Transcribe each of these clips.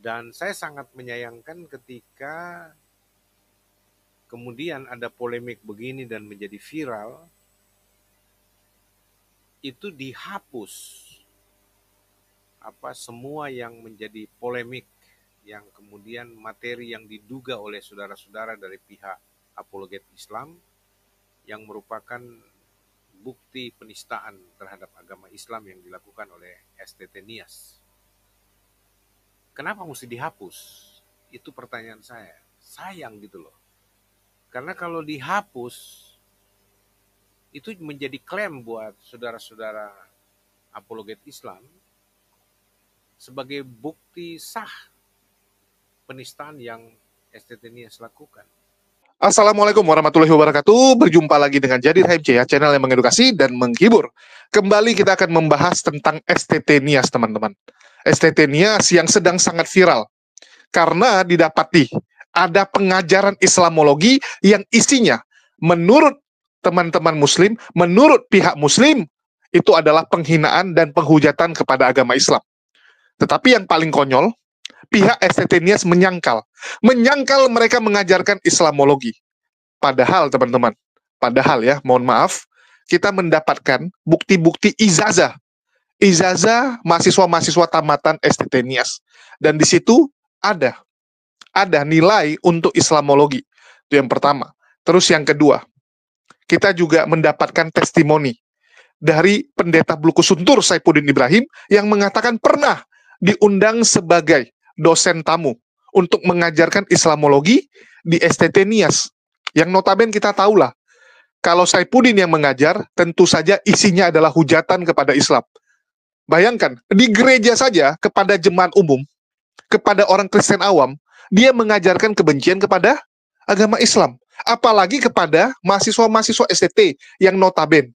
Dan saya sangat menyayangkan ketika kemudian ada polemik begini dan menjadi viral, itu dihapus semua yang menjadi polemik, yang kemudian materi yang diduga oleh saudara-saudara dari pihak apologet Islam yang merupakan bukti penistaan terhadap agama Islam yang dilakukan oleh STT Nias. Kenapa mesti dihapus? Itu pertanyaan saya. Sayang gitu loh. Karena kalau dihapus, itu menjadi klaim buat saudara-saudara apologet Islam sebagai bukti sah penistaan yang STT Nias lakukan. Assalamualaikum warahmatullahi wabarakatuh. Berjumpa lagi dengan Jadi HMC ya, channel yang mengedukasi dan menghibur. Kembali kita akan membahas tentang STT Nias, teman-teman. STT Nias yang sedang sangat viral karena didapati ada pengajaran Islamologi yang isinya menurut teman-teman Muslim, menurut pihak Muslim, itu adalah penghinaan dan penghujatan kepada agama Islam. Tetapi yang paling konyol, pihak STT Nias menyangkal mereka mengajarkan Islamologi. Padahal teman-teman, ya, mohon maaf, kita mendapatkan bukti-bukti ijazah mahasiswa-mahasiswa tamatan STT Nias. Dan di situ ada nilai untuk Islamologi. Itu yang pertama. Terus yang kedua, kita juga mendapatkan testimoni dari Pendeta Blukusuntur Saifuddin Ibrahim yang mengatakan pernah diundang sebagai dosen tamu untuk mengajarkan Islamologi di STT Nias. Yang notabene kita tahulah, kalau Saifuddin yang mengajar, tentu saja isinya adalah hujatan kepada Islam. Bayangkan, di gereja saja kepada jemaat umum, kepada orang Kristen awam, dia mengajarkan kebencian kepada agama Islam. Apalagi kepada mahasiswa-mahasiswa STT yang notabene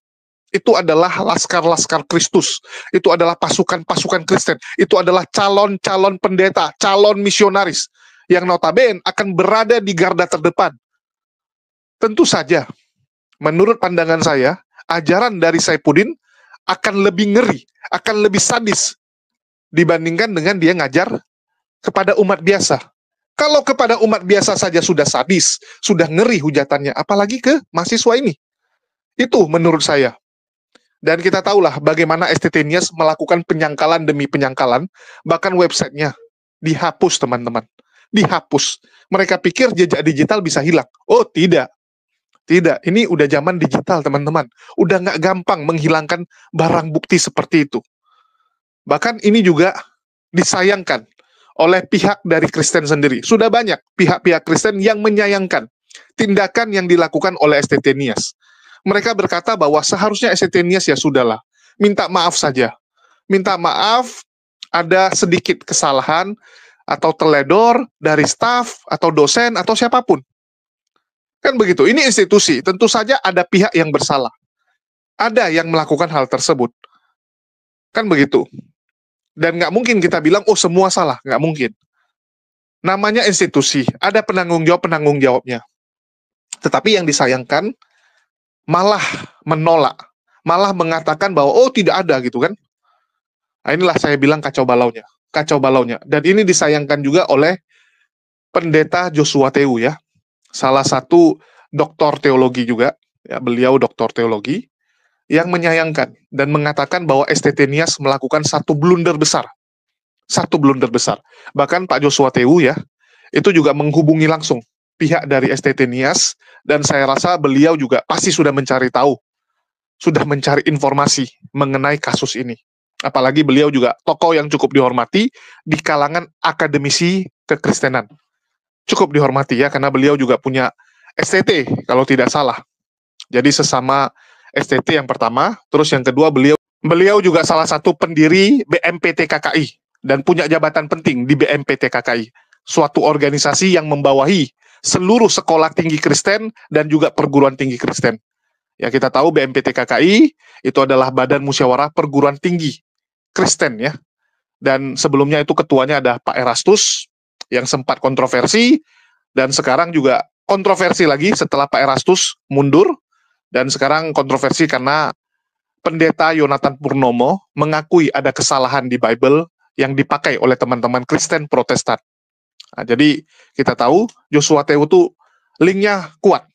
itu adalah laskar-laskar Kristus, itu adalah pasukan-pasukan Kristen, itu adalah calon-calon pendeta, calon misionaris, yang notabene akan berada di garda terdepan. Tentu saja, menurut pandangan saya, ajaran dari Saifuddin akan lebih ngeri, akan lebih sadis, dibandingkan dengan dia ngajar kepada umat biasa. Kalau kepada umat biasa saja sudah sadis, sudah ngeri hujatannya, apalagi ke mahasiswa ini. Itu menurut saya. Dan kita tahulah bagaimana STT Nias melakukan penyangkalan demi penyangkalan, bahkan websitenya dihapus, teman-teman. Dihapus. Mereka pikir jejak digital bisa hilang. Oh, tidak. Tidak, ini udah zaman digital, teman-teman. Udah nggak gampang menghilangkan barang bukti seperti itu. Bahkan ini juga disayangkan oleh pihak dari Kristen sendiri. Sudah banyak pihak-pihak Kristen yang menyayangkan tindakan yang dilakukan oleh STT Nias. Mereka berkata bahwa seharusnya STT Nias ya sudahlah, minta maaf saja. Minta maaf, ada sedikit kesalahan atau teledor dari staf atau dosen atau siapapun. Kan begitu, ini institusi, tentu saja ada pihak yang bersalah. Ada yang melakukan hal tersebut. Kan begitu. Dan nggak mungkin kita bilang, oh semua salah, nggak mungkin. Namanya institusi, ada penanggung jawabnya. Tetapi yang disayangkan, malah menolak, malah mengatakan bahwa oh tidak ada gitu kan. Nah, inilah saya bilang kacau balaunya. Dan ini disayangkan juga oleh Pendeta Joshua Teu ya, salah satu doktor teologi juga, ya, beliau doktor teologi, yang menyayangkan dan mengatakan bahwa STT Nias melakukan satu blunder besar. Bahkan Pak Joshua Teu ya, itu juga menghubungi langsung pihak dari STT Nias, dan saya rasa beliau juga pasti sudah mencari tahu, sudah mencari informasi mengenai kasus ini. Apalagi beliau juga tokoh yang cukup dihormati di kalangan akademisi kekristenan. Cukup dihormati ya, karena beliau juga punya STT, kalau tidak salah. Jadi sesama STT yang pertama, terus yang kedua beliau juga salah satu pendiri BMPT KKI, dan punya jabatan penting di BMPT KKI, suatu organisasi yang membawahi seluruh sekolah tinggi Kristen dan juga perguruan tinggi Kristen. Ya, kita tahu BMPT KKI itu adalah Badan Musyawarah Perguruan Tinggi Kristen ya. Dan sebelumnya itu ketuanya ada Pak Erastus yang sempat kontroversi, dan sekarang juga kontroversi lagi setelah Pak Erastus mundur, dan sekarang kontroversi karena Pendeta Yonatan Purnomo mengakui ada kesalahan di Bible yang dipakai oleh teman-teman Kristen Protestan. Nah, jadi kita tahu Joshua Tehu itu linknya kuat,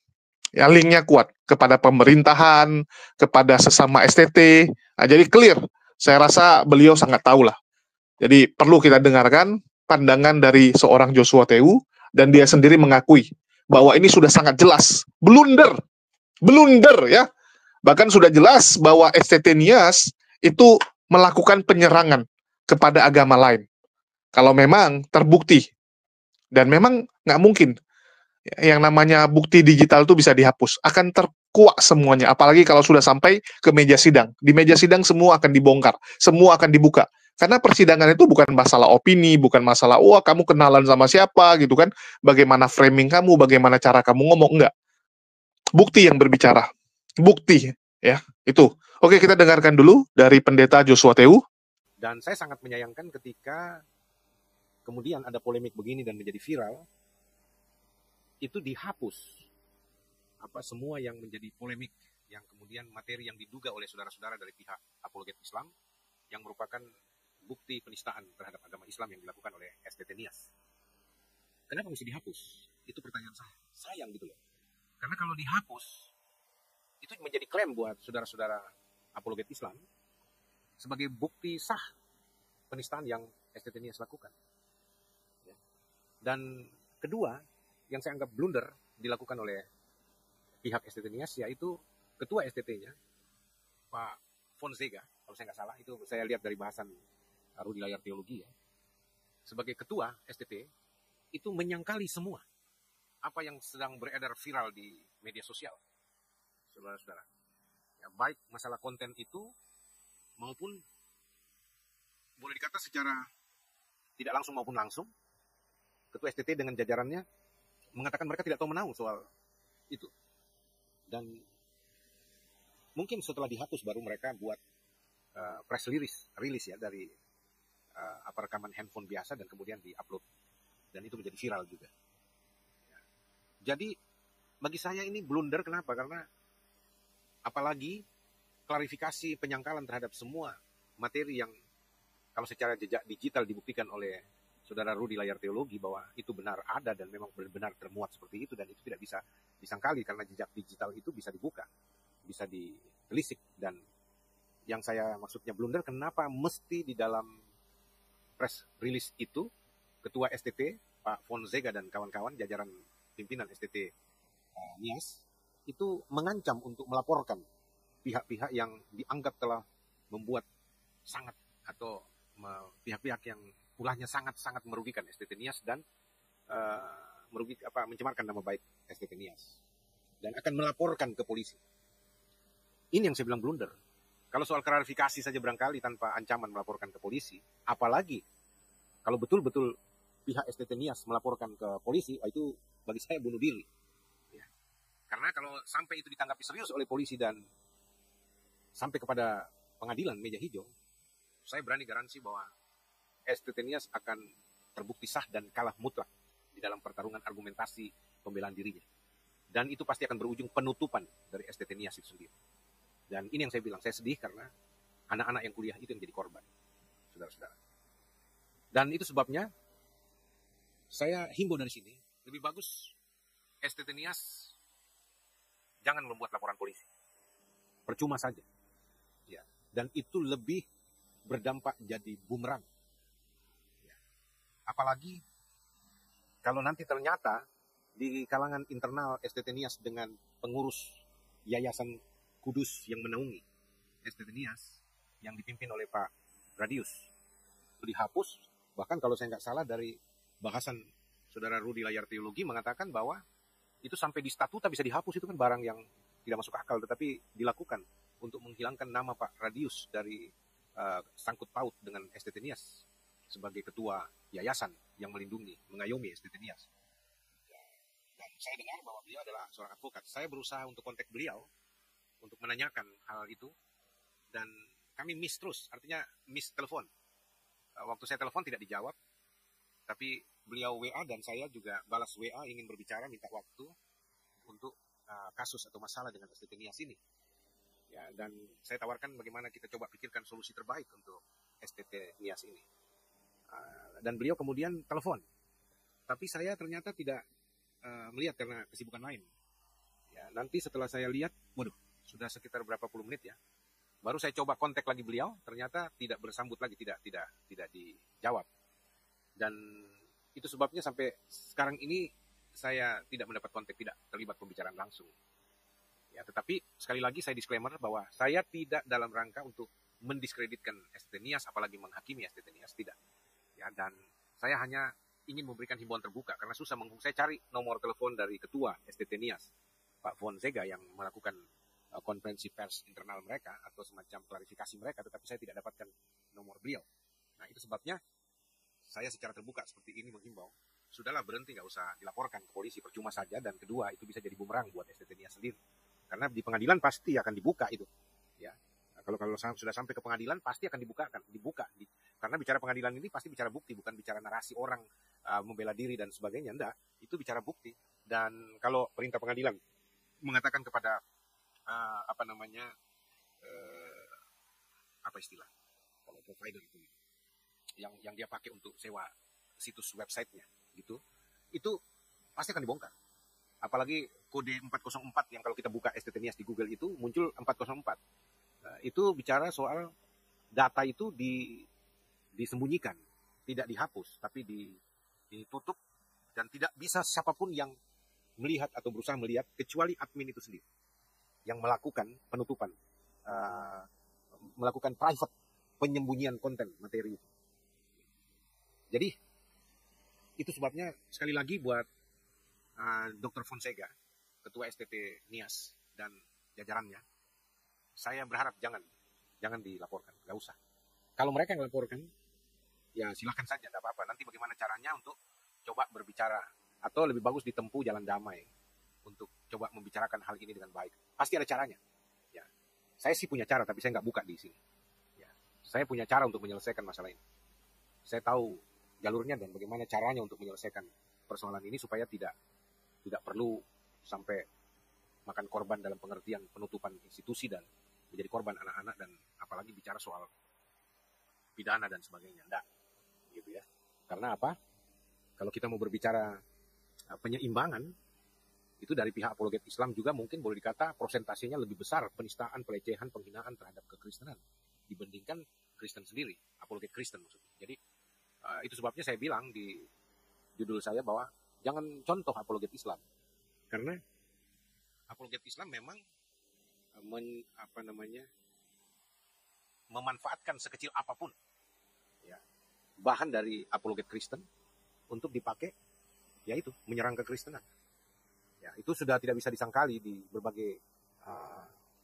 ya linknya kuat kepada pemerintahan, kepada sesama STT. Nah, jadi clear. Saya rasa beliau sangat tahu lah. Jadi perlu kita dengarkan pandangan dari seorang Joshua Tehu, dan dia sendiri mengakui bahwa ini sudah sangat jelas blunder, ya. Bahkan sudah jelas bahwa STT Nias itu melakukan penyerangan kepada agama lain. Kalau memang terbukti, dan memang nggak mungkin yang namanya bukti digital itu bisa dihapus, akan terkuak semuanya, apalagi kalau sudah sampai ke meja sidang. Di meja sidang semua akan dibongkar, semua akan dibuka. Karena persidangan itu bukan masalah opini, bukan masalah, wah kamu kenalan sama siapa gitu kan, bagaimana framing kamu, bagaimana cara kamu ngomong, enggak. Bukti yang berbicara, bukti, ya, itu. Oke, kita dengarkan dulu dari Pendeta Joshua Tehu. Dan saya sangat menyayangkan ketika kemudian ada polemik begini dan menjadi viral, itu dihapus semua yang menjadi polemik, yang kemudian materi yang diduga oleh saudara-saudara dari pihak apologet Islam yang merupakan bukti penistaan terhadap agama Islam yang dilakukan oleh STT Nias. Kenapa mesti dihapus? Itu pertanyaan saya. Sayang gitu loh. Karena kalau dihapus, itu menjadi klaim buat saudara-saudara apologet Islam sebagai bukti sah penistaan yang STT Nias lakukan. Dan kedua, yang saya anggap blunder dilakukan oleh pihak STT Nias, yaitu ketua STT-nya, Pak Fonseca, kalau saya nggak salah, itu saya lihat dari bahasan Rudi Layar Teologi ya, sebagai ketua STT, itu menyangkali semua apa yang sedang beredar viral di media sosial, saudara-saudara. Ya, baik masalah konten itu, maupun boleh dikata secara tidak langsung maupun langsung, ketua STT dengan jajarannya mengatakan mereka tidak tahu menahu soal itu. Dan mungkin setelah dihapus baru mereka buat press release ya dari rekaman handphone biasa dan kemudian diupload. Dan itu menjadi viral juga. Jadi bagi saya ini blunder, kenapa? Karena apalagi klarifikasi penyangkalan terhadap semua materi yang kalau secara jejak digital dibuktikan oleh saudara Rudi Layar Teologi bahwa itu benar ada dan memang benar termuat seperti itu, dan itu tidak bisa disangkali karena jejak digital itu bisa dibuka, bisa ditelisik. Dan yang saya maksudnya blunder, kenapa mesti di dalam press release itu ketua STT Pak Fonseca dan kawan-kawan jajaran pimpinan STT Nias itu mengancam untuk melaporkan pihak-pihak yang dianggap telah membuat sangat, atau pihak-pihak yang ulahnya sangat-sangat merugikan STT Nias dan mencemarkan nama baik STT Nias, dan akan melaporkan ke polisi. Ini yang saya bilang blunder. Kalau soal klarifikasi saja barangkali tanpa ancaman melaporkan ke polisi, apalagi kalau betul-betul pihak STT Nias melaporkan ke polisi, itu bagi saya bunuh diri. Ya. Karena kalau sampai itu ditanggapi serius oleh polisi dan sampai kepada pengadilan meja hijau, saya berani garansi bahwa STT Nias akan terbukti sah dan kalah mutlak di dalam pertarungan argumentasi pembelaan dirinya. Dan itu pasti akan berujung penutupan dari STT Nias itu sendiri. Dan ini yang saya bilang, saya sedih karena anak-anak yang kuliah itu yang jadi korban, saudara-saudara. Dan itu sebabnya saya himbau dari sini, lebih bagus STT Nias jangan membuat laporan polisi. Percuma saja. Ya. Dan itu lebih berdampak jadi bumerang. Ya. Apalagi kalau nanti ternyata di kalangan internal STT Nias dengan pengurus Yayasan Kudus yang menaungi STT Nias yang dipimpin oleh Pak Radius itu dihapus. Bahkan kalau saya nggak salah dari bahasan saudara Rudi Layar Teologi mengatakan bahwa itu sampai di statuta bisa dihapus. Itu kan barang yang tidak masuk akal, tetapi dilakukan untuk menghilangkan nama Pak Radius dari sangkut paut dengan STT Nias sebagai ketua yayasan yang melindungi, mengayomi STT Nias. Dan saya dengar bahwa beliau adalah seorang advokat. Saya berusaha untuk kontak beliau untuk menanyakan hal itu, dan kami miss terus, artinya miss telepon. Waktu saya telepon tidak dijawab, tapi beliau WA dan saya juga balas WA ingin berbicara, minta waktu untuk kasus atau masalah dengan STT Nias ini. Ya, dan saya tawarkan bagaimana kita coba pikirkan solusi terbaik untuk STT Nias ini. Dan beliau kemudian telepon. Tapi saya ternyata tidak melihat karena kesibukan lain. Ya, nanti setelah saya lihat, waduh, sudah sekitar berapa puluh menit ya. Baru saya coba kontak lagi beliau, ternyata tidak bersambut lagi, tidak dijawab. Dan itu sebabnya sampai sekarang ini saya tidak mendapat kontak, tidak terlibat pembicaraan langsung. Ya, tetapi sekali lagi saya disclaimer bahwa saya tidak dalam rangka untuk mendiskreditkan STT Nias, apalagi menghakimi STT Nias, tidak. Ya, dan saya hanya ingin memberikan himbauan terbuka karena susah saya cari nomor telepon dari ketua STT Nias, Pak Fonseca, yang melakukan konferensi pers internal mereka atau semacam klarifikasi mereka, tetapi saya tidak dapatkan nomor beliau. Nah, itu sebabnya saya secara terbuka seperti ini menghimbau, sudahlah berhenti, nggak usah dilaporkan ke polisi, percuma saja, dan kedua itu bisa jadi bumerang buat STT Nias sendiri. Karena di pengadilan pasti akan dibuka itu. Ya. Kalau sudah sampai ke pengadilan pasti akan dibuka. Karena bicara pengadilan ini pasti bicara bukti, bukan bicara narasi orang membela diri dan sebagainya. Enggak, itu bicara bukti. Dan kalau perintah pengadilan mengatakan kepada apa istilah kalau provider itu yang dia pakai untuk sewa situs websitenya gitu, itu pasti akan dibongkar. Apalagi kode 404 yang kalau kita buka STT Nias di Google itu muncul 404. Itu bicara soal data itu disembunyikan, tidak dihapus, tapi ditutup dan tidak bisa siapapun yang melihat atau berusaha melihat kecuali admin itu sendiri yang melakukan penutupan, melakukan private penyembunyian konten materi itu. Jadi itu sebabnya sekali lagi buat Dr. Fonseca, ketua STT Nias dan jajarannya, saya berharap jangan dilaporkan, nggak usah. Kalau mereka yang laporkan, ya silakan saja, tidak apa-apa. Nanti bagaimana caranya untuk coba berbicara, atau lebih bagus ditempuh jalan damai untuk coba membicarakan hal ini dengan baik. Pasti ada caranya. Ya, saya sih punya cara, tapi saya nggak buka di sini. Ya, saya punya cara untuk menyelesaikan masalah ini. Saya tahu jalurnya dan bagaimana caranya untuk menyelesaikan persoalan ini supaya tidak perlu sampai makan korban dalam pengertian penutupan institusi dan menjadi korban anak-anak, dan apalagi bicara soal pidana dan sebagainya. Enggak, gitu ya. Karena apa? Kalau kita mau berbicara penyeimbangan, itu dari pihak apologet Islam juga mungkin boleh dikata prosentasenya lebih besar penistaan, pelecehan, penghinaan terhadap kekristenan dibandingkan Kristen sendiri, apologet Kristen maksudnya. Jadi itu sebabnya saya bilang di judul saya bahwa jangan contoh apologet Islam, karena apologet Islam memang memanfaatkan sekecil apapun ya, bahan dari apologet Kristen untuk dipakai, yaitu menyerang kekristenan. Ya, itu sudah tidak bisa disangkali di berbagai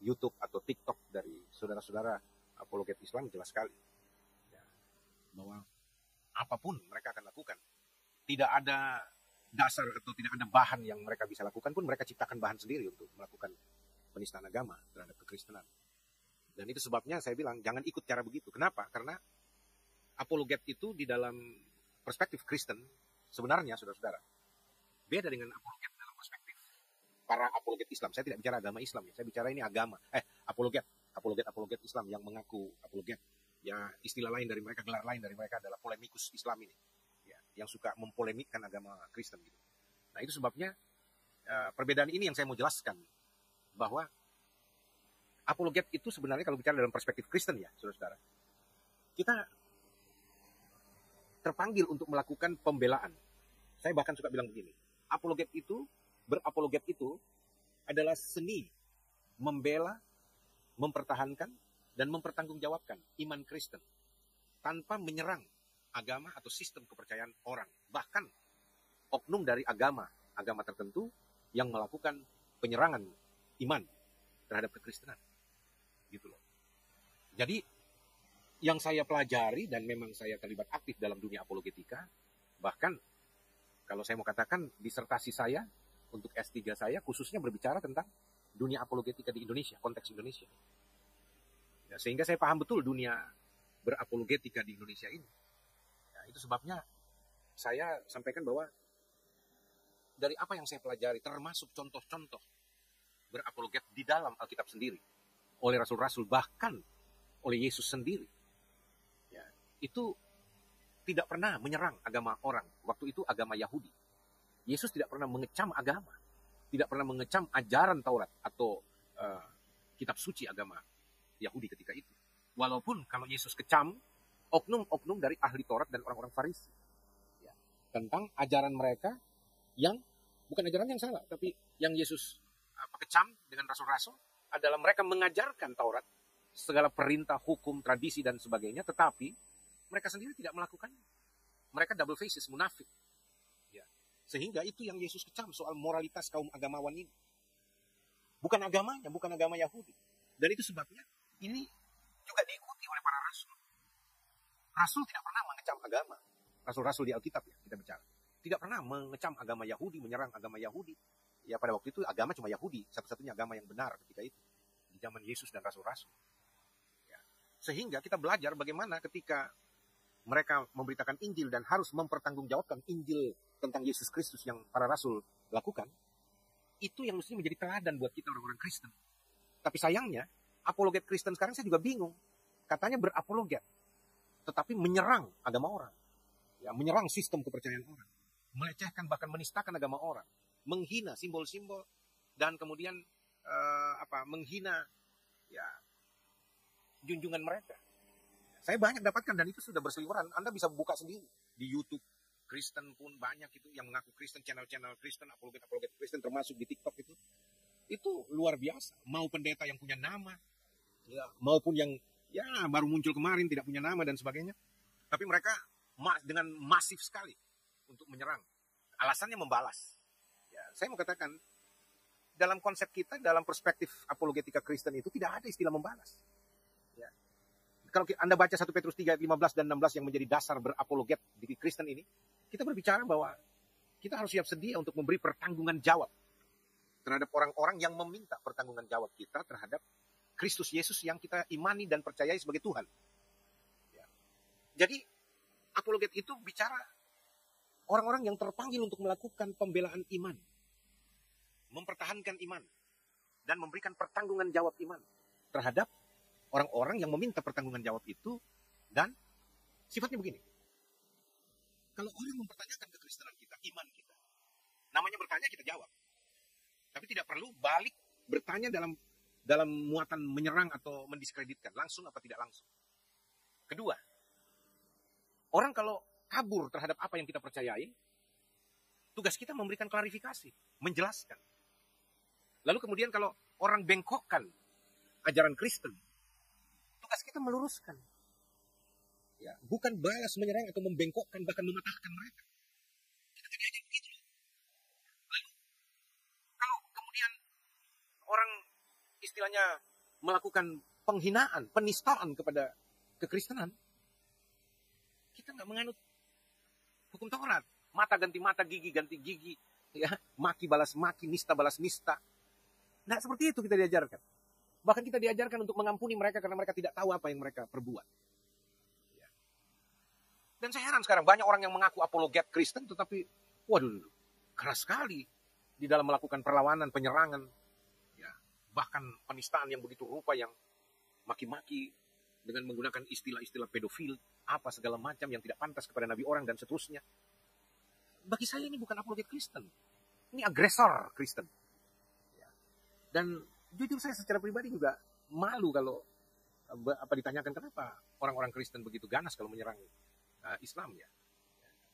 YouTube atau TikTok dari saudara-saudara apologet Islam, jelas sekali ya, bahwa apapun mereka akan lakukan, tidak ada dasar atau tidak ada bahan yang mereka bisa lakukan pun mereka ciptakan bahan sendiri untuk melakukan penistaan agama terhadap kekristenan. Dan itu sebabnya saya bilang jangan ikut cara begitu. Kenapa? Karena apologet itu di dalam perspektif Kristen sebenarnya, saudara-saudara, beda dengan apologet dalam perspektif para apologet Islam. Saya tidak bicara agama Islam ya, saya bicara ini agama. Apologet Islam yang mengaku apologet. Ya, istilah lain dari mereka, gelar lain dari mereka adalah polemikus Islam ini. Ya, yang suka mempolemikkan agama Kristen gitu. Nah, itu sebabnya perbedaan ini yang saya mau jelaskan, bahwa apologet itu sebenarnya kalau bicara dalam perspektif Kristen ya, saudara-saudara, kita terpanggil untuk melakukan pembelaan. Saya bahkan suka bilang begini, berapologet itu adalah seni membela, mempertahankan, dan mempertanggungjawabkan iman Kristen tanpa menyerang agama atau sistem kepercayaan orang, bahkan oknum dari agama tertentu yang melakukan penyerangan iman terhadap kekristenan. Gitu loh. Jadi yang saya pelajari dan memang saya terlibat aktif dalam dunia apologetika, bahkan kalau saya mau katakan disertasi saya untuk S3 saya khususnya berbicara tentang dunia apologetika di Indonesia, konteks Indonesia. Ya, sehingga saya paham betul dunia berapologetika di Indonesia ini. Ya, itu sebabnya saya sampaikan bahwa dari apa yang saya pelajari, termasuk contoh-contoh berapologet di dalam Alkitab sendiri, oleh rasul-rasul, bahkan oleh Yesus sendiri, ya, itu tidak pernah menyerang agama orang. Waktu itu agama Yahudi. Yesus tidak pernah mengecam agama. Tidak pernah mengecam ajaran Taurat atau kitab suci agama Yahudi ketika itu. Walaupun kalau Yesus kecam oknum-oknum dari ahli Taurat dan orang-orang Farisi. Ya, tentang ajaran mereka yang bukan ajaran yang salah, tapi yang Yesus kecam dengan rasul-rasul adalah mereka mengajarkan Taurat, segala perintah, hukum, tradisi, dan sebagainya, tetapi mereka sendiri tidak melakukannya. Mereka double faces, munafik. Ya. Sehingga itu yang Yesus kecam soal moralitas kaum agamawan ini. Bukan agamanya, bukan agama Yahudi. Dan itu sebabnya ini juga diikuti oleh para rasul. Rasul tidak pernah mengecam agama. Rasul-rasul di Alkitab ya, kita bicara. Tidak pernah mengecam agama Yahudi, menyerang agama Yahudi. Ya pada waktu itu agama cuma Yahudi, satu-satunya agama yang benar ketika itu. Di zaman Yesus dan rasul-rasul. Ya. Sehingga kita belajar bagaimana ketika mereka memberitakan Injil dan harus mempertanggungjawabkan Injil tentang Yesus Kristus yang para rasul lakukan, itu yang mestinya menjadi teladan buat kita orang-orang Kristen. Tapi sayangnya, apologet Kristen sekarang saya juga bingung. Katanya berapologet, tetapi menyerang agama orang. Ya, menyerang sistem kepercayaan orang. Melecehkan bahkan menistakan agama orang. Menghina simbol-simbol dan kemudian menghina ya junjungan mereka. Saya banyak dapatkan dan itu sudah berseliweran. Anda bisa buka sendiri di YouTube. Kristen pun banyak itu yang mengaku Kristen, channel-channel Kristen, apologet Kristen termasuk di TikTok itu. Itu luar biasa. Mau pendeta yang punya nama, ya, maupun yang ya baru muncul kemarin tidak punya nama dan sebagainya. Tapi mereka dengan masif sekali untuk menyerang. Alasannya membalas. Ya, saya mau katakan dalam konsep kita, dalam perspektif apologetika Kristen itu tidak ada istilah membalas. Ya. Kalau Anda baca 1 Petrus 3 ayat 15 dan 16 yang menjadi dasar berapologet di Kristen ini, kita berbicara bahwa kita harus siap sedia untuk memberi pertanggungan jawab terhadap orang-orang yang meminta pertanggungan jawab kita terhadap Kristus Yesus yang kita imani dan percayai sebagai Tuhan. Ya. Jadi, apologet itu bicara orang-orang yang terpanggil untuk melakukan pembelaan iman, mempertahankan iman, dan memberikan pertanggungan jawab iman terhadap orang-orang yang meminta pertanggungan jawab itu. Dan sifatnya begini. Kalau orang mempertanyakan kekristenan kita, iman kita, namanya bertanya kita jawab. Tapi tidak perlu balik bertanya dalam muatan menyerang atau mendiskreditkan. Langsung apa tidak langsung. Kedua, orang kalau kabur terhadap apa yang kita percayai, tugas kita memberikan klarifikasi, menjelaskan. Lalu kemudian kalau orang bengkokkan ajaran Kristen, tugas kita meluruskan. Ya, bukan balas menyerang atau membengkokkan bahkan mematahkan mereka. Kita tidak diajar begitu. Lalu kalau kemudian orang istilahnya melakukan penghinaan, penistaan kepada kekristenan, kita nggak menganut hukum Taurat. Mata ganti mata, gigi ganti gigi, ya, maki balas maki, nista balas nista. Nah, seperti itu kita diajarkan. Bahkan kita diajarkan untuk mengampuni mereka karena mereka tidak tahu apa yang mereka perbuat. Ya. Dan saya heran sekarang, banyak orang yang mengaku apologet Kristen, tetapi, waduh, keras sekali di dalam melakukan perlawanan, penyerangan, ya, bahkan penistaan yang begitu rupa, yang maki-maki dengan menggunakan istilah-istilah pedofil, apa segala macam yang tidak pantas kepada nabi orang dan seterusnya. Bagi saya ini bukan apologet Kristen. Ini agresor Kristen. Ya. Dan jujur saya secara pribadi juga malu kalau ditanyakan kenapa orang-orang Kristen begitu ganas kalau menyerang Islam ya.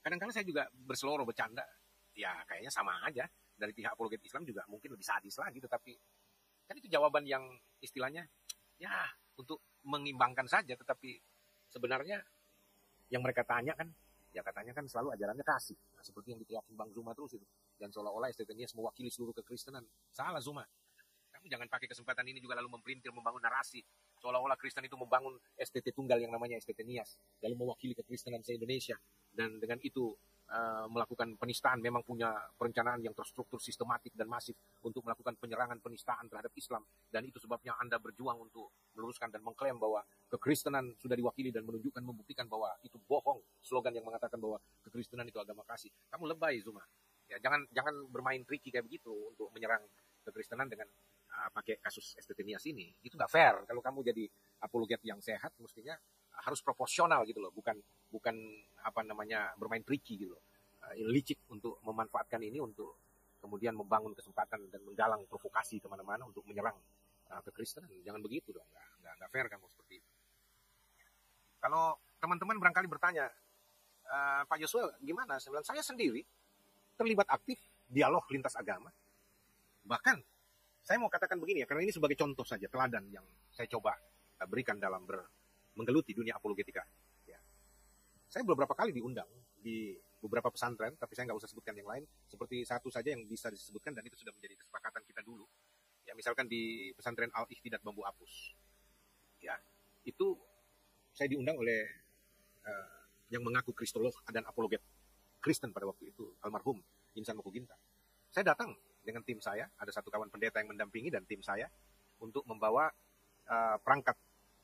Kadang-kadang saya juga berseloroh bercanda. Ya kayaknya sama aja. Dari pihak apologet Islam juga mungkin lebih sadis lagi. Tetapi kan itu jawaban yang istilahnya ya untuk mengimbangkan saja. Tetapi sebenarnya yang mereka tanya kan, ya katanya kan selalu ajarannya kasih. Nah, seperti yang diteriakin Bang Zuma terus itu. Dan seolah-olah STT-Nias mewakili seluruh kekristenan. Salah Zuma. Kamu jangan pakai kesempatan ini juga lalu memperintil, membangun narasi. Seolah-olah Kristen itu membangun STT tunggal yang namanya STT-Nias. Lalu mewakili kekristenan se-Indonesia. Dan dengan itu melakukan penistaan, memang punya perencanaan yang terstruktur, sistematik, dan masif untuk melakukan penyerangan, penistaan terhadap Islam. Dan itu sebabnya Anda berjuang untuk meluruskan dan mengklaim bahwa kekristenan sudah diwakili dan menunjukkan, membuktikan bahwa itu bohong. Slogan yang mengatakan bahwa kekristenan itu agama kasih. Kamu lebay, Zuma. Ya, jangan bermain tricky kayak begitu untuk menyerang kekristenan dengan pakai kasus STT-Nias ini. Itu nggak fair. Kalau kamu jadi apologet yang sehat, mestinya harus proporsional gitu loh, bukan apa namanya bermain tricky gitu loh, licik untuk memanfaatkan ini untuk kemudian membangun kesempatan dan menggalang provokasi kemana-mana untuk menyerang kekristenan. Jangan begitu dong, nggak fair kan seperti itu. Kalau teman-teman barangkali bertanya, Pak Joshua gimana? Saya sendiri terlibat aktif dialog lintas agama. Bahkan saya mau katakan begini ya, karena ini sebagai contoh saja, teladan yang saya coba berikan dalam menggeluti dunia apologetika. Ya. Saya beberapa kali diundang di beberapa pesantren, tapi saya nggak usah sebutkan yang lain. Seperti satu saja yang bisa disebutkan, dan itu sudah menjadi kesepakatan kita dulu. Ya, misalkan di pesantren Al-Ikhtidat Bambu Apus. Ya, itu saya diundang oleh yang mengaku kristolog dan apologet Kristen pada waktu itu, almarhum Insan Mokuginta. Saya datang dengan tim saya, ada satu kawan pendeta yang mendampingi dan tim saya untuk membawa perangkat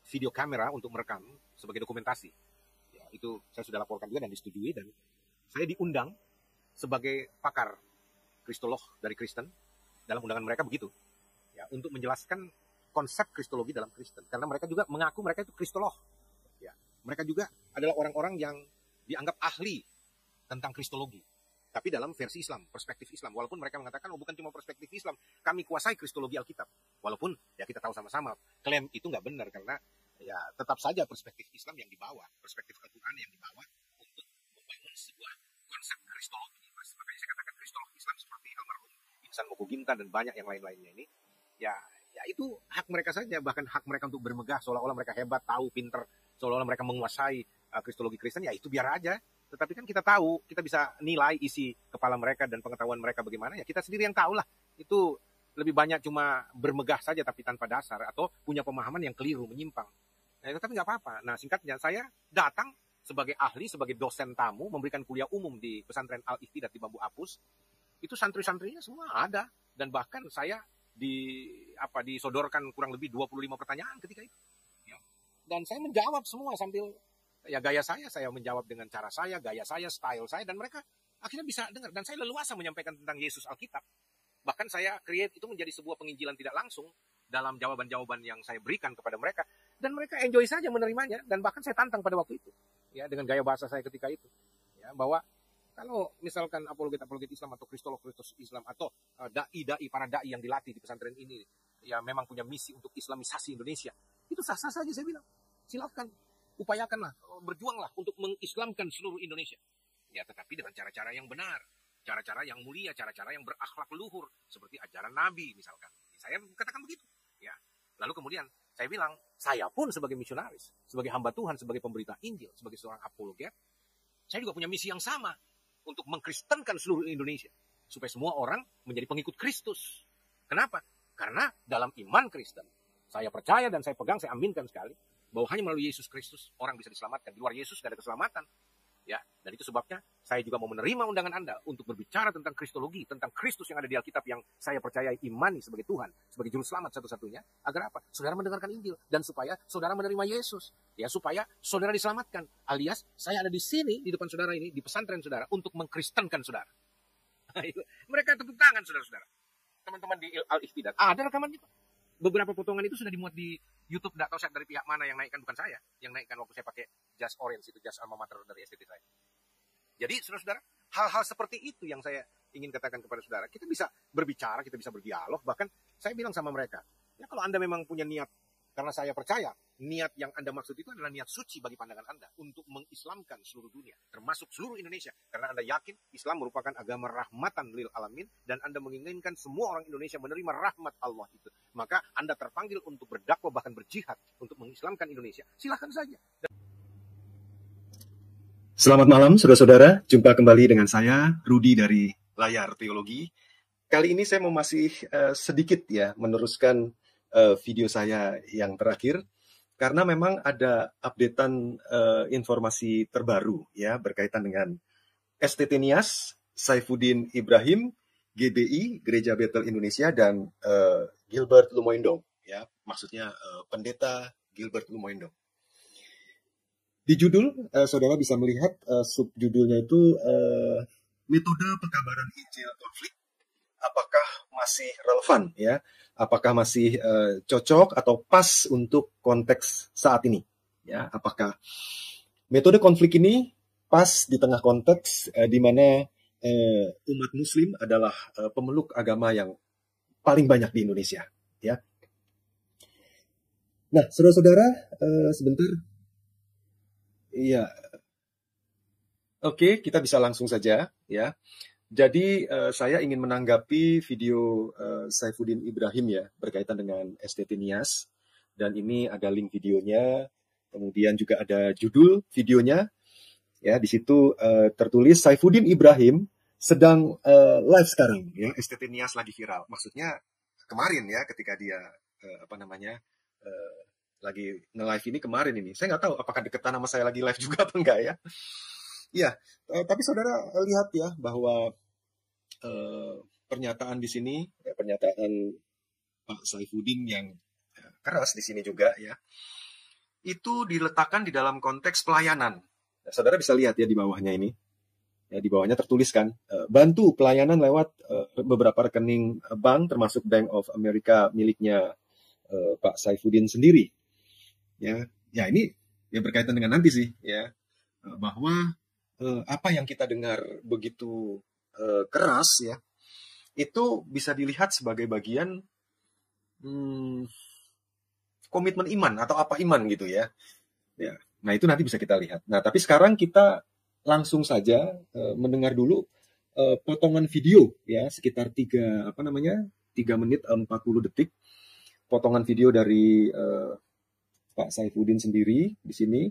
video kamera untuk merekam sebagai dokumentasi. Ya, itu saya sudah laporkan juga dan disetujui, dan saya diundang sebagai pakar kristolog dari Kristen, dalam undangan mereka begitu, ya, untuk menjelaskan konsep kristologi dalam Kristen, karena mereka juga mengaku mereka itu kristolog. Ya, mereka juga adalah orang-orang yang dianggap ahli tentang kristologi, tapi dalam versi Islam, perspektif Islam. Walaupun mereka mengatakan, oh bukan cuma perspektif Islam, kami kuasai kristologi Alkitab. Walaupun ya kita tahu sama-sama, klaim itu nggak benar, karena ya tetap saja perspektif Islam yang dibawa, perspektif Al-Quran yang dibawa untuk membangun sebuah konsep kristologi. Makanya saya katakan kristolog Islam seperti almarhum Insan Mokuginta dan banyak yang lain-lainnya ini, ya itu hak mereka saja, bahkan hak mereka untuk bermegah seolah-olah mereka hebat, tahu, pinter, seolah-olah mereka menguasai kristologi Kristen, ya itu biar aja. Tetapi kan kita tahu, kita bisa nilai isi kepala mereka dan pengetahuan mereka bagaimana, ya kita sendiri yang tahu lah. Itu lebih banyak cuma bermegah saja tapi tanpa dasar, atau punya pemahaman yang keliru, menyimpang. Nah, tapi nggak apa-apa. Nah, singkatnya, saya datang sebagai ahli, sebagai dosen tamu, memberikan kuliah umum di pesantren Al-Ikhtidat di Bambu Apus. Itu santri-santrinya semua ada. Dan bahkan saya disodorkan kurang lebih 25 pertanyaan ketika itu. Ya. Dan saya menjawab semua sambil ya gaya saya menjawab dengan cara saya, gaya saya, style saya, dan mereka akhirnya bisa dengar. Dan saya leluasa menyampaikan tentang Yesus Alkitab. Bahkan saya create itu menjadi sebuah penginjilan tidak langsung dalam jawaban-jawaban yang saya berikan kepada mereka. Dan mereka enjoy saja menerimanya, dan bahkan saya tantang pada waktu itu. Ya, dengan gaya bahasa saya ketika itu. Ya, bahwa kalau misalkan apologet Islam atau kristolog Islam atau dai-dai, para dai yang dilatih di pesantren ini, ya memang punya misi untuk islamisasi Indonesia, itu sah-sah saja saya bilang. Silakan, upayakanlah, berjuanglah untuk mengislamkan seluruh Indonesia. Ya, tetapi dengan cara-cara yang benar, cara-cara yang mulia, cara-cara yang berakhlak luhur, seperti ajaran Nabi misalkan. Saya katakan begitu. Ya. Lalu kemudian saya bilang, saya pun sebagai misionaris, sebagai hamba Tuhan, sebagai pemberita Injil, sebagai seorang apologet, saya juga punya misi yang sama untuk mengkristenkan seluruh Indonesia, supaya semua orang menjadi pengikut Kristus. Kenapa? Karena dalam iman Kristen, saya percaya dan saya pegang, saya aminkan sekali, bahwa hanya melalui Yesus Kristus orang bisa diselamatkan. Di luar Yesus tidak ada keselamatan. Ya, dan itu sebabnya saya juga mau menerima undangan Anda untuk berbicara tentang kristologi, tentang Kristus yang ada di Alkitab yang saya percayai, imani sebagai Tuhan, sebagai juru selamat satu-satunya. Agar apa? Saudara mendengarkan Injil, dan supaya saudara menerima Yesus. Ya, supaya saudara diselamatkan. Alias, saya ada di sini, di depan saudara ini, di pesantren saudara, untuk mengkristenkan saudara. Mereka tepuk tangan, saudara-saudara. Teman-teman di Al-Ikhtidat. Ada rekamannya, Pak. Beberapa potongan itu sudah dimuat di YouTube, tidak tahu saya dari pihak mana yang naikkan, bukan saya. Yang naikkan waktu saya pakai jas orange, itu jas alma mater dari STT saya. Jadi, saudara-saudara, hal-hal seperti itu yang saya ingin katakan kepada saudara. Kita bisa berbicara, kita bisa berdialog, bahkan saya bilang sama mereka, ya kalau Anda memang punya niat, karena saya percaya, niat yang Anda maksud itu adalah niat suci bagi pandangan Anda untuk mengislamkan seluruh dunia, termasuk seluruh Indonesia. Karena Anda yakin Islam merupakan agama rahmatan lil alamin, dan Anda menginginkan semua orang Indonesia menerima rahmat Allah itu. Maka Anda terpanggil untuk berdakwah, bahkan berjihad untuk mengislamkan Indonesia. Silahkan saja. Selamat malam, saudara-saudara. Jumpa kembali dengan saya, Rudi dari Layar Teologi. Kali ini saya mau masih sedikit ya meneruskan video saya yang terakhir, karena memang ada updatean informasi terbaru ya berkaitan dengan STT Nias, Saifuddin Ibrahim, GBI, Gereja Bethel Indonesia, dan Gilbert Lumoindong, ya, maksudnya Pendeta Gilbert Lumoindong. Di judul, saudara bisa melihat subjudulnya itu metode pengkabaran Injil konflik. Apakah masih relevan, ya? Apakah masih cocok atau pas untuk konteks saat ini? Ya, apakah metode konflik ini pas di tengah konteks di mana umat Muslim adalah pemeluk agama yang paling banyak di Indonesia. Ya. Nah, saudara-saudara, sebentar. Iya. Oke, kita bisa langsung saja. Ya. Jadi saya ingin menanggapi video Saifuddin Ibrahim ya berkaitan dengan STT Nias, dan ini ada link videonya, kemudian juga ada judul videonya ya, di situ tertulis Saifuddin Ibrahim sedang live sekarang ya, STT Nias lagi viral. Maksudnya kemarin ya ketika dia lagi nge-live ini kemarin ini. Saya nggak tahu apakah deketan sama saya lagi live juga atau enggak ya. Iya, tapi saudara lihat ya bahwa pernyataan di sini, pernyataan Pak Saifuddin yang keras di sini juga ya, itu diletakkan di dalam konteks pelayanan. Nah, saudara bisa lihat ya di bawahnya ini, ya, di bawahnya tertuliskan bantu pelayanan lewat beberapa rekening bank termasuk Bank of America miliknya Pak Saifuddin sendiri. Ya ini ya berkaitan dengan nanti sih ya, bahwa apa yang kita dengar begitu keras ya, itu bisa dilihat sebagai bagian komitmen iman atau apa iman gitu ya. Ya, nah itu nanti bisa kita lihat. Nah tapi sekarang kita langsung saja mendengar dulu potongan video ya sekitar 3 menit 40 detik potongan video dari Pak Saifuddin sendiri di sini.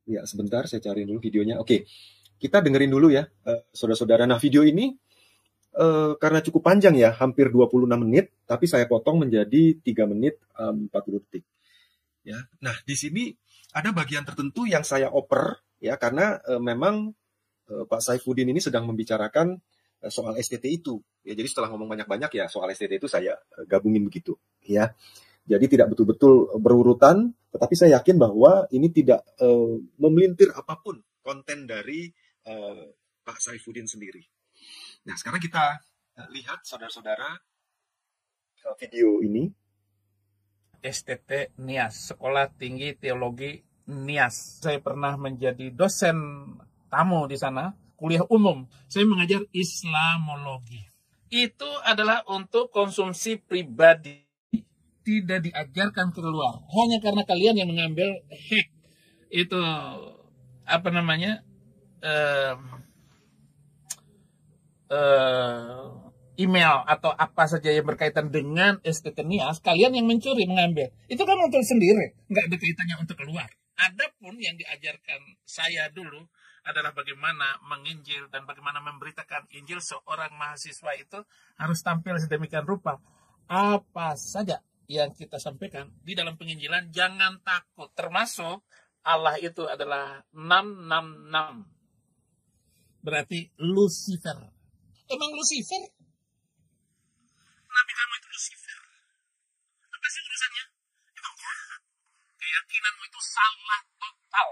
Ya, sebentar saya cari dulu videonya. Oke, kita dengerin dulu ya, saudara-saudara. Nah, video ini karena cukup panjang ya, hampir 26 menit, tapi saya potong menjadi 3 menit 40 detik. Ya, nah di sini ada bagian tertentu yang saya oper ya, karena memang Pak Saifuddin ini sedang membicarakan soal STT itu. Ya, jadi setelah ngomong banyak-banyak ya soal STT itu saya gabungin begitu. Ya. Jadi tidak betul-betul berurutan, tetapi saya yakin bahwa ini tidak memelintir apapun konten dari Pak Saifuddin sendiri. Nah, sekarang kita lihat saudara-saudara video ini. STT Nias, Sekolah Tinggi Teologi Nias. Saya pernah menjadi dosen tamu di sana, kuliah umum. Saya mengajar Islamologi. Itu adalah untuk konsumsi pribadi. Tidak diajarkan keluar. Hanya karena kalian yang mengambil hack. Itu, email atau apa saja yang berkaitan dengan STT Nias, kalian yang mencuri, mengambil. Itu kan untuk sendiri. Nggak ada kaitannya untuk keluar. Adapun yang diajarkan saya dulu adalah bagaimana menginjil dan bagaimana memberitakan Injil. Seorang mahasiswa itu harus tampil sedemikian rupa. Apa saja yang kita sampaikan di dalam penginjilan, jangan takut. Termasuk Allah itu adalah 666. Berarti Lucifer. Emang Lucifer? Nabi kamu itu Lucifer. Apa sih urusannya? Emang jahat. Keyakinanmu itu salah total.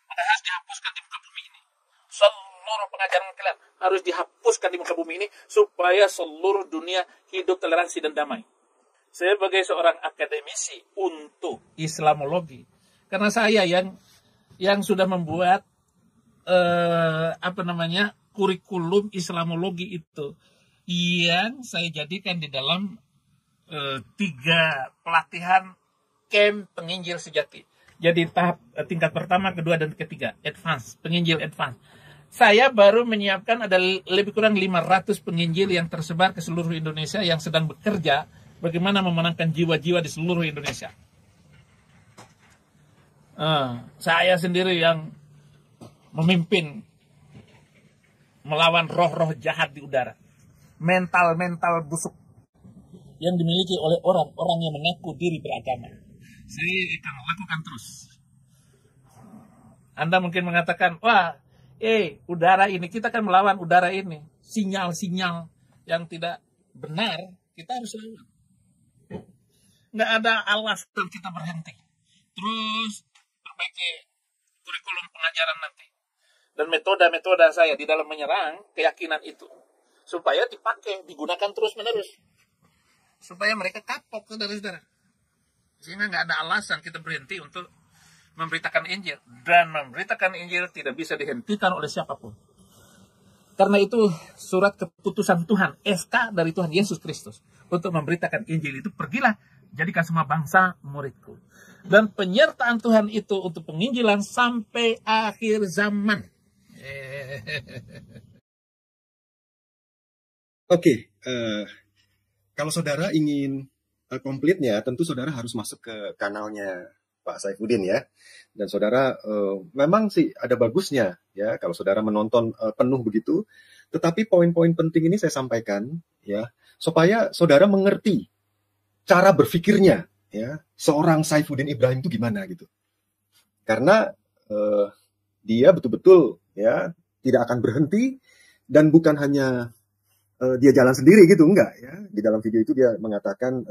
Harus dihapuskan di muka bumi ini. Seluruh pengajaran kalian harus dihapuskan di muka bumi ini supaya seluruh dunia hidup toleransi dan damai. Saya sebagai seorang akademisi untuk Islamologi, karena saya yang sudah membuat kurikulum Islamologi itu, yang saya jadikan di dalam 3 pelatihan camp penginjil sejati. Jadi tahap tingkat pertama, kedua, dan ketiga, advance, penginjil advance. Saya baru menyiapkan ada lebih kurang 500 penginjil yang tersebar ke seluruh Indonesia yang sedang bekerja bagaimana memenangkan jiwa-jiwa di seluruh Indonesia. Saya sendiri yang memimpin melawan roh-roh jahat di udara. Mental-mental busuk yang dimiliki oleh orang-orang yang mengaku diri beragama. Saya akan lakukan terus. Anda mungkin mengatakan, wah, udara ini, kita akan melawan udara ini. Sinyal-sinyal yang tidak benar, kita harus lawan. Nggak ada alasan kita berhenti. Terus perbaiki kurikulum pengajaran nanti. Dan metode-metode saya di dalam menyerang keyakinan itu. Supaya dipakai, digunakan terus-menerus. Supaya mereka kapok, saudara-saudara. Sehingga nggak ada alasan kita berhenti untuk memberitakan Injil. Dan memberitakan Injil tidak bisa dihentikan oleh siapapun. Karena itu surat keputusan Tuhan, SK dari Tuhan Yesus Kristus untuk memberitakan Injil itu, pergilah, jadikan semua bangsa muridku. Dan penyertaan Tuhan itu untuk penginjilan sampai akhir zaman. Oke, kalau saudara ingin komplitnya, tentu saudara harus masuk ke kanalnya Pak Saifuddin ya. Dan saudara memang sih ada bagusnya ya kalau saudara menonton penuh begitu. Tetapi poin-poin penting ini saya sampaikan ya supaya saudara mengerti cara berpikirnya ya seorang Saifuddin Ibrahim itu gimana gitu. Karena dia betul-betul ya tidak akan berhenti dan bukan hanya dia jalan sendiri gitu, enggak ya. Di dalam video itu dia mengatakan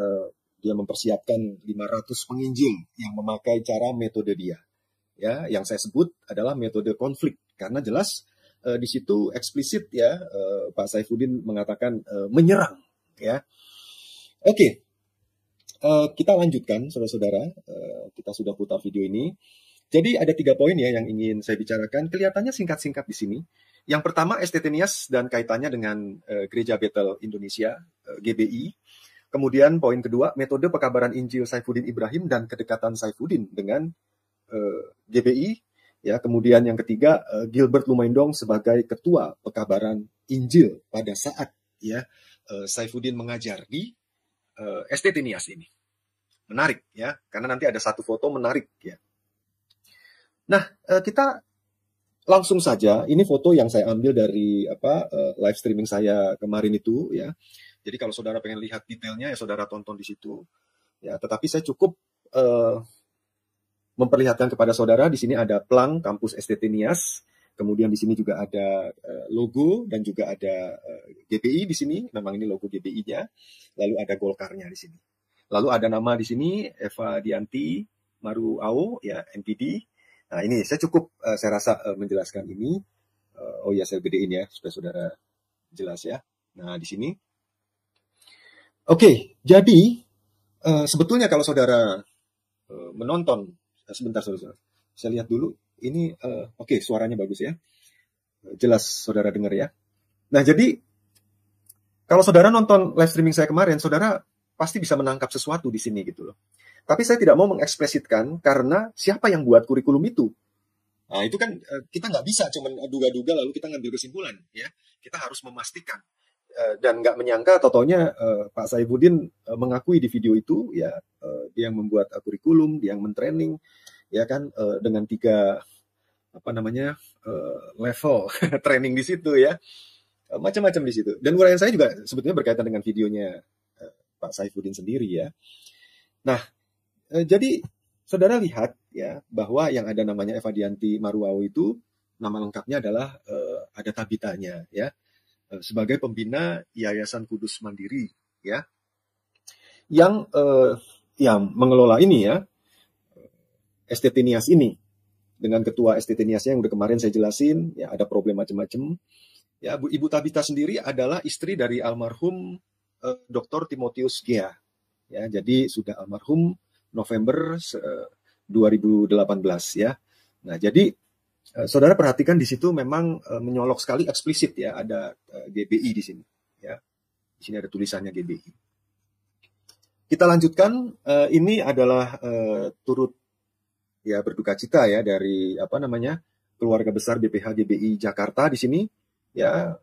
dia mempersiapkan 500 penginjil yang memakai cara metode dia. Ya, yang saya sebut adalah metode konflik karena jelas di situ eksplisit ya Pak Saifuddin mengatakan menyerang ya. Oke. Kita lanjutkan saudara-saudara, kita sudah putar video ini. Jadi ada 3 poin ya yang ingin saya bicarakan. Kelihatannya singkat-singkat di sini. Yang pertama Estetinias dan kaitannya dengan Gereja Bethel Indonesia, GBI. Kemudian poin kedua, metode pekabaran Injil Saifuddin Ibrahim dan kedekatan Saifuddin dengan GBI. Ya, kemudian yang ketiga, Gilbert Lumaindong sebagai ketua pekabaran Injil pada saat ya Saifuddin mengajar di Estetinias ini. Menarik ya, karena nanti ada satu foto menarik ya. Nah, kita langsung saja, ini foto yang saya ambil dari live streaming saya kemarin itu ya. Jadi kalau saudara pengen lihat detailnya ya saudara tonton di situ. Ya, tetapi saya cukup memperlihatkan kepada saudara di sini ada plang kampus Estetinias. Kemudian di sini juga ada logo dan juga ada GBI di sini. Memang ini logo GBI-nya. Lalu ada Golkarnya di sini. Lalu ada nama di sini Eva Dianti Maruau ya NPD. Nah ini saya cukup saya rasa menjelaskan ini. Oh ya saya gedein ya supaya saudara jelas ya. Nah di sini. Oke, jadi sebetulnya kalau saudara menonton sebentar saudara. Saya lihat dulu. Ini oke, suaranya bagus ya. Jelas saudara dengar ya. Nah, jadi kalau saudara nonton live streaming saya kemarin, saudara pasti bisa menangkap sesuatu di sini gitu loh. Tapi saya tidak mau mengeksplisitkan karena siapa yang buat kurikulum itu. Nah, itu kan kita nggak bisa cuma duga-duga lalu kita ngambil kesimpulan ya. Kita harus memastikan dan nggak menyangka totonya Pak Saifuddin mengakui di video itu ya dia yang membuat kurikulum, dia yang mentraining ya kan dengan 3 level training di situ ya. Macam-macam di situ. Dan uraian saya juga sebetulnya berkaitan dengan videonya Pak Saifuddin sendiri ya. Nah, jadi saudara lihat ya bahwa yang ada namanya Eva Dianti Maruau itu nama lengkapnya adalah ada tabitanya ya sebagai pembina Yayasan Kudus Mandiri ya yang mengelola ini ya Estetinias ini dengan ketua Estetiniasnya yang udah kemarin saya jelasin ya ada problem macam-macam ya. Ibu Tabita sendiri adalah istri dari almarhum Dr. Timotius Gea ya, jadi sudah almarhum November 2018 ya. Nah jadi saudara perhatikan di situ memang menyolok sekali eksplisit ya ada GBI di sini ya. Di sini ada tulisannya GBI. Kita lanjutkan, ini adalah turut ya berduka cita ya dari keluarga besar BPH GBI Jakarta di sini ya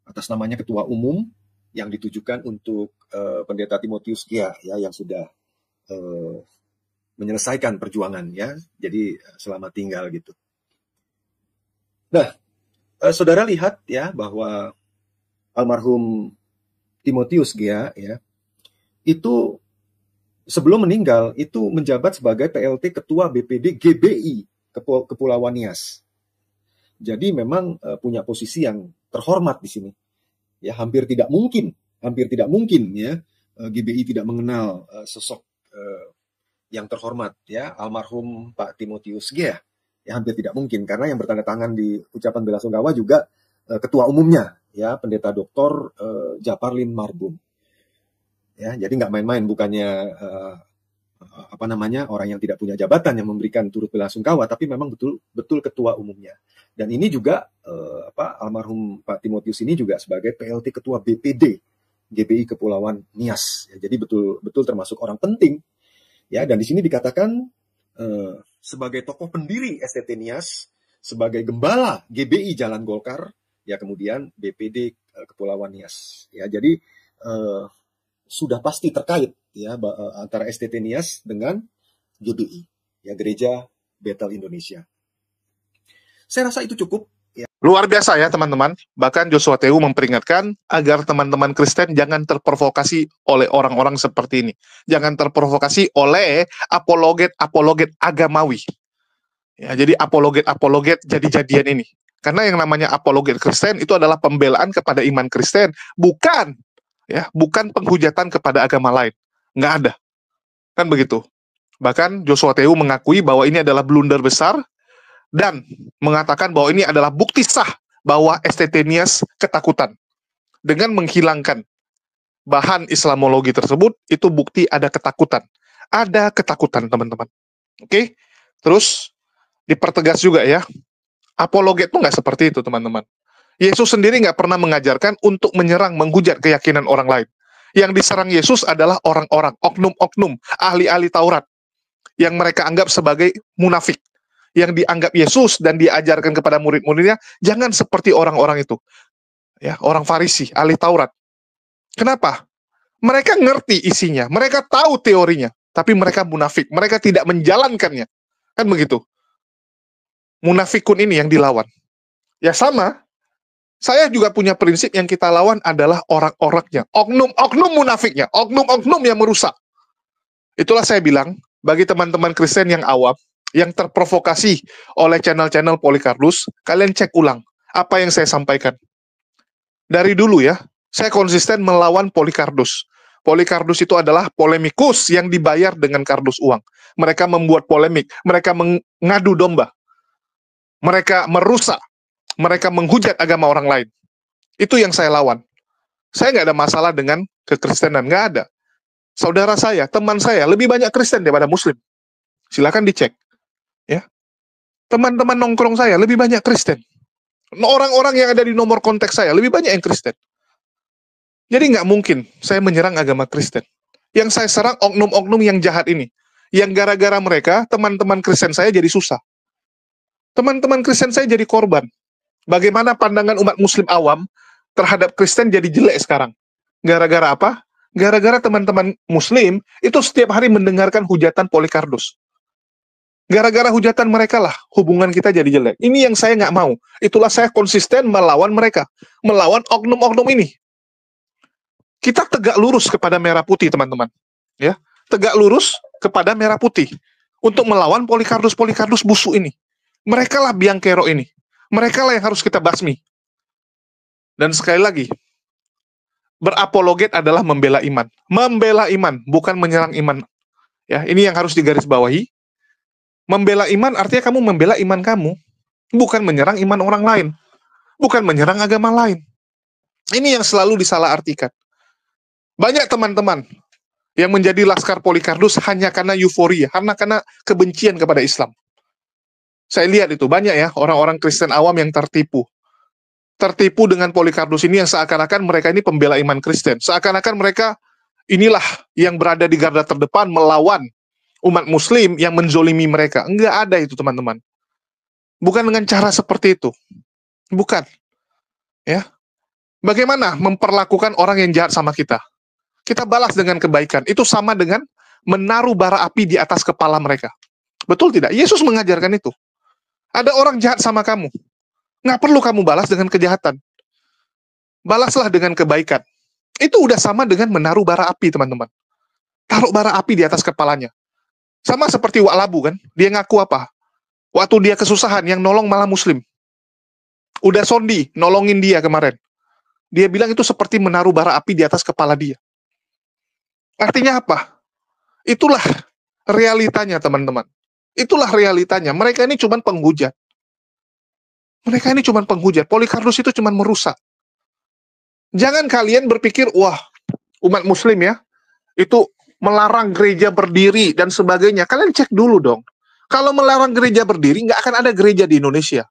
atas namanya ketua umum yang ditujukan untuk pendeta Timotius Gea ya yang sudah menyelesaikan perjuangan ya. Jadi selamat tinggal gitu. Nah, saudara lihat ya bahwa almarhum Timotius Gea ya itu sebelum meninggal itu menjabat sebagai PLT Ketua BPD GBI Kepulauan Nias. Jadi memang punya posisi yang terhormat di sini. Ya hampir tidak mungkin ya GBI tidak mengenal sosok yang terhormat ya almarhum Pak Timotius Gea. Ya hampir tidak mungkin karena yang bertanda tangan di ucapan belasungkawa juga ketua umumnya ya Pendeta Dr. Japarlin Marbum. Ya, jadi nggak main-main, bukannya orang yang tidak punya jabatan yang memberikan turut belasungkawa, tapi memang betul ketua umumnya. Dan ini juga almarhum Pak Timotius ini juga sebagai PLT ketua BPD GBI Kepulauan Nias. Ya, jadi betul termasuk orang penting. Ya, dan di sini dikatakan sebagai tokoh pendiri STT Nias, sebagai gembala GBI Jalan Golkar, ya kemudian BPD Kepulauan Nias. Ya, jadi sudah pasti terkait ya antara STT Nias dengan GBI, ya Gereja Bethel Indonesia. Saya rasa itu cukup. Ya. Luar biasa ya teman-teman. Bahkan Joshua Tehu memperingatkan agar teman-teman Kristen jangan terprovokasi oleh orang-orang seperti ini. Jangan terprovokasi oleh apologet agamawi. Ya, jadi apologet jadi-jadian ini. Karena yang namanya apologet Kristen itu adalah pembelaan kepada iman Kristen, bukan penghujatan kepada agama lain. Nggak ada. Kan begitu. Bahkan Joshua Tehu mengakui bahwa ini adalah blunder besar dan mengatakan bahwa ini adalah bukti sah bahwa STT Nias ketakutan. Dengan menghilangkan bahan Islamologi tersebut, itu bukti ada ketakutan. Ada ketakutan, teman-teman. Oke? Terus, dipertegas juga ya, apologet itu nggak seperti itu, teman-teman. Yesus sendiri nggak pernah mengajarkan untuk menyerang, menghujat keyakinan orang lain. Yang diserang Yesus adalah orang-orang, oknum-oknum, ahli-ahli Taurat, yang mereka anggap sebagai munafik. Yang dianggap Yesus dan diajarkan kepada murid-muridnya, jangan seperti orang-orang itu. Ya, orang Farisi, ahli Taurat. Kenapa? Mereka ngerti isinya, mereka tahu teorinya, tapi mereka munafik, mereka tidak menjalankannya. Kan begitu. Munafikun ini yang dilawan. Ya sama, saya juga punya prinsip yang kita lawan adalah orang-orangnya, oknum-oknum munafiknya, oknum-oknum yang merusak. Itulah saya bilang, bagi teman-teman Kristen yang awam, yang terprovokasi oleh channel-channel Polycardos, kalian cek ulang apa yang saya sampaikan. Dari dulu ya, saya konsisten melawan Polycardos. Polycardos itu adalah polemikus yang dibayar dengan kardus uang. Mereka membuat polemik, mereka mengadu domba, mereka merusak, mereka menghujat agama orang lain. Itu yang saya lawan. Saya nggak ada masalah dengan kekristenan, nggak ada. Saudara saya, teman saya, lebih banyak Kristen daripada Muslim. Silakan dicek. Ya, teman-teman nongkrong saya lebih banyak Kristen. Orang-orang yang ada di nomor kontak saya lebih banyak yang Kristen. Jadi nggak mungkin saya menyerang agama Kristen. Yang saya serang oknum-oknum yang jahat ini. Yang gara-gara mereka, teman-teman Kristen saya jadi susah. Teman-teman Kristen saya jadi korban. Bagaimana pandangan umat Muslim awam terhadap Kristen jadi jelek sekarang. Gara-gara apa? Gara-gara teman-teman Muslim itu setiap hari mendengarkan hujatan Polycardos. Gara-gara hujatan mereka lah hubungan kita jadi jelek. Ini yang saya nggak mau. Itulah saya konsisten melawan mereka. Melawan oknum-oknum ini. Kita tegak lurus kepada merah putih, teman-teman. Ya, tegak lurus kepada merah putih. Untuk melawan Polycardos busuk ini. Mereka lah biang kerok ini. Mereka lah yang harus kita basmi. Dan sekali lagi, berapologet adalah membela iman. Membela iman, bukan menyerang iman. Ya, ini yang harus digarisbawahi. Membela iman artinya kamu membela iman kamu. Bukan menyerang iman orang lain. Bukan menyerang agama lain. Ini yang selalu disalahartikan. Banyak teman-teman yang menjadi laskar Polycardos hanya karena euforia, karena kebencian kepada Islam. Saya lihat itu, banyak ya orang-orang Kristen awam yang tertipu. Tertipu dengan Polycardos ini yang seakan-akan mereka ini pembela iman Kristen. Seakan-akan mereka inilah yang berada di garda terdepan melawan umat Muslim yang menzolimi mereka. Enggak ada itu, teman-teman. Bukan dengan cara seperti itu. Bukan. Ya. Bagaimana memperlakukan orang yang jahat sama kita? Kita balas dengan kebaikan. Itu sama dengan menaruh bara api di atas kepala mereka. Betul tidak? Yesus mengajarkan itu. Ada orang jahat sama kamu. Nggak perlu kamu balas dengan kejahatan. Balaslah dengan kebaikan. Itu udah sama dengan menaruh bara api, teman-teman. Taruh bara api di atas kepalanya. Sama seperti Wak Labu kan. Dia ngaku apa? Waktu dia kesusahan, yang nolong malah Muslim. Udah sondi, nolongin dia kemarin. Dia bilang itu seperti menaruh bara api di atas kepala dia. Artinya apa? Itulah realitanya, teman-teman. Itulah realitanya. Mereka ini cuma penghujat. Mereka ini cuma penghujat. Polycardos itu cuma merusak. Jangan kalian berpikir, wah, umat Muslim ya, itu melarang gereja berdiri dan sebagainya. Kalian cek dulu dong. Kalau melarang gereja berdiri, nggak akan ada gereja di Indonesia.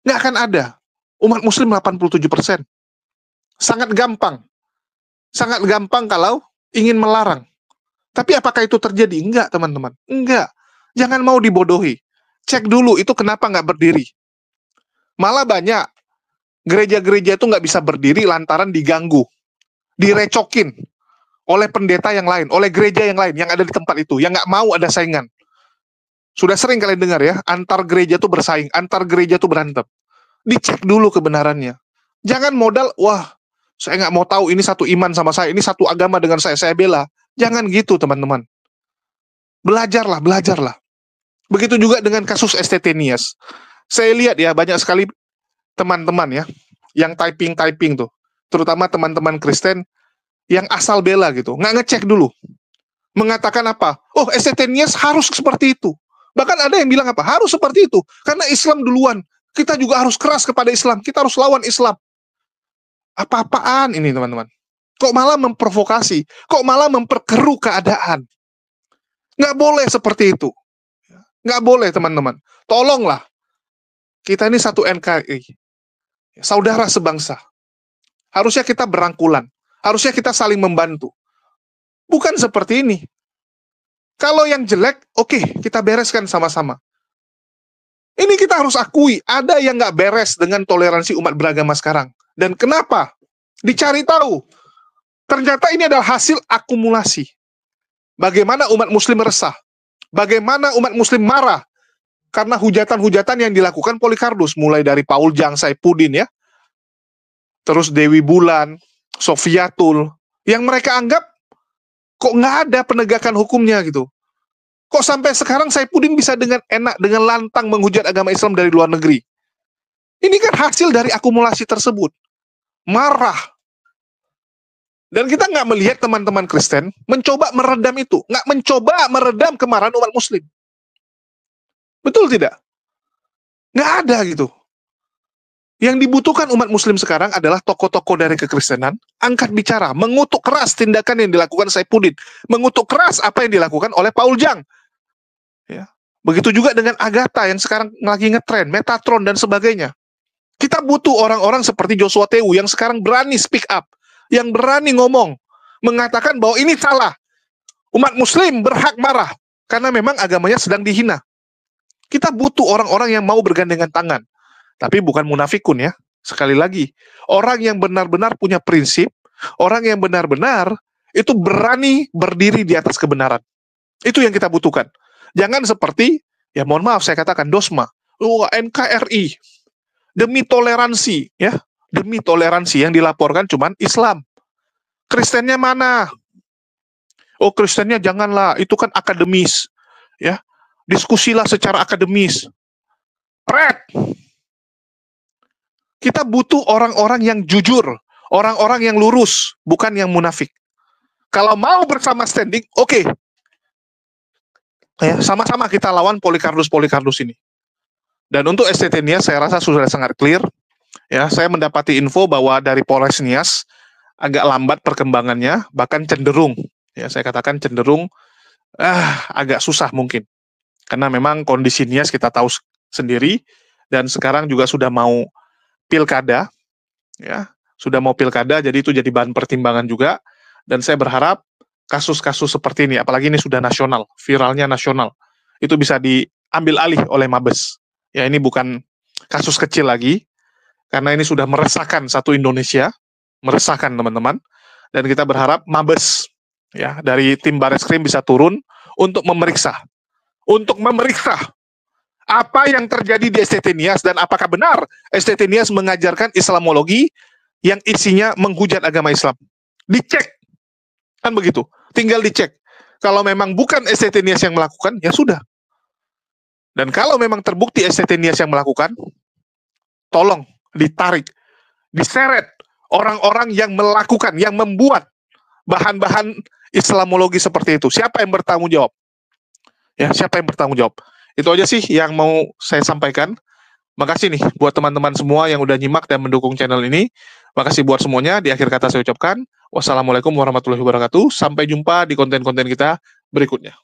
Nggak akan ada. Umat muslim 87%. Sangat gampang. Sangat gampang kalau ingin melarang. Tapi apakah itu terjadi? Enggak, teman-teman. Enggak. Jangan mau dibodohi. Cek dulu itu kenapa nggak berdiri. Malah banyak gereja-gereja itu nggak bisa berdiri lantaran diganggu, direcokin oleh pendeta yang lain, oleh gereja yang lain yang ada di tempat itu, yang nggak mau ada saingan. Sudah sering kalian dengar ya, antar gereja itu bersaing, antar gereja itu berantem. Dicek dulu kebenarannya. Jangan modal, wah, saya nggak mau tahu ini satu iman sama saya, ini satu agama dengan saya bela. Jangan gitu, teman-teman. Belajarlah, belajarlah. Begitu juga dengan kasus STT-NIAS. Saya lihat ya, banyak sekali teman-teman ya, yang typing tuh. Terutama teman-teman Kristen yang asal bela gitu. Nggak ngecek dulu. Mengatakan apa? Oh, STT-NIAS harus seperti itu. Bahkan ada yang bilang apa? Harus seperti itu. Karena Islam duluan. Kita juga harus keras kepada Islam. Kita harus lawan Islam. Apa-apaan ini, teman-teman? Kok malah memprovokasi? Kok malah memperkeruh keadaan? Nggak boleh seperti itu. Nggak boleh, teman-teman. Tolonglah. Kita ini satu NKRI. Saudara sebangsa. Harusnya kita berangkulan. Harusnya kita saling membantu. Bukan seperti ini. Kalau yang jelek, oke, kita bereskan sama-sama. Ini kita harus akui, ada yang nggak beres dengan toleransi umat beragama sekarang. Dan kenapa? Dicari tahu. Ternyata ini adalah hasil akumulasi. Bagaimana umat muslim resah. Bagaimana umat muslim marah. Karena hujatan-hujatan yang dilakukan Polycarpus. Mulai dari Paul Jang, Saifuddin ya. Terus Dewi Bulan, Sofiatul. Yang mereka anggap, kok nggak ada penegakan hukumnya gitu. Kok sampai sekarang Saifuddin bisa dengan enak, dengan lantang menghujat agama Islam dari luar negeri. Ini kan hasil dari akumulasi tersebut. Marah. Dan kita nggak melihat teman-teman Kristen mencoba meredam itu. Nggak mencoba meredam kemarahan umat muslim. Betul tidak? Nggak ada gitu. Yang dibutuhkan umat muslim sekarang adalah tokoh-tokoh dari kekristenan, angkat bicara, mengutuk keras tindakan yang dilakukan Saifuddin, mengutuk keras apa yang dilakukan oleh Paul Jang. Ya. Begitu juga dengan Agatha yang sekarang lagi ngetren, Metatron dan sebagainya. Kita butuh orang-orang seperti Joshua Tewu yang sekarang berani speak up, yang berani ngomong, mengatakan bahwa ini salah. Umat muslim berhak marah, karena memang agamanya sedang dihina. Kita butuh orang-orang yang mau bergandengan tangan. Tapi bukan munafikun ya. Sekali lagi, orang yang benar-benar punya prinsip, orang yang benar-benar itu berani berdiri di atas kebenaran. Itu yang kita butuhkan. Jangan seperti, ya mohon maaf saya katakan, dosma. NKRI. Demi toleransi, ya. Demi toleransi yang dilaporkan cuman Islam. Kristennya mana? Oh, Kristennya janganlah, itu kan akademis. Ya. Diskusilah secara akademis. Pret! Kita butuh orang-orang yang jujur, orang-orang yang lurus, bukan yang munafik. Kalau mau bersama standing, oke. Ya, sama-sama kita lawan Polycarpus ini. Dan untuk STT-NIAS saya rasa sudah sangat clear. Ya, saya mendapati info bahwa dari Polres Nias agak lambat perkembangannya, bahkan cenderung, ya saya katakan cenderung agak susah mungkin. Karena memang kondisi Nias kita tahu sendiri, dan sekarang juga sudah mau pilkada, ya sudah mau pilkada, jadi itu jadi bahan pertimbangan juga. Dan saya berharap kasus-kasus seperti ini, apalagi ini sudah nasional, viralnya nasional, itu bisa diambil alih oleh Mabes. Ya ini bukan kasus kecil lagi, karena ini sudah meresahkan satu Indonesia, meresahkan teman-teman. Dan kita berharap Mabes, ya dari tim Bareskrim bisa turun untuk memeriksa apa yang terjadi di STT-NIAS dan apakah benar STT-NIAS mengajarkan Islamologi yang isinya menghujat agama Islam. Dicek. Kan begitu. Tinggal dicek. Kalau memang bukan STT-NIAS yang melakukan, ya sudah. Dan kalau memang terbukti STT-NIAS yang melakukan, tolong ditarik, diseret orang-orang yang melakukan, yang membuat bahan-bahan Islamologi seperti itu. Siapa yang bertanggung jawab? Ya, siapa yang bertanggung jawab? Itu aja sih yang mau saya sampaikan. Makasih nih buat teman-teman semua yang udah nyimak dan mendukung channel ini. Makasih buat semuanya. Di akhir kata saya ucapkan, Wassalamualaikum warahmatullahi wabarakatuh. Sampai jumpa di konten-konten kita berikutnya.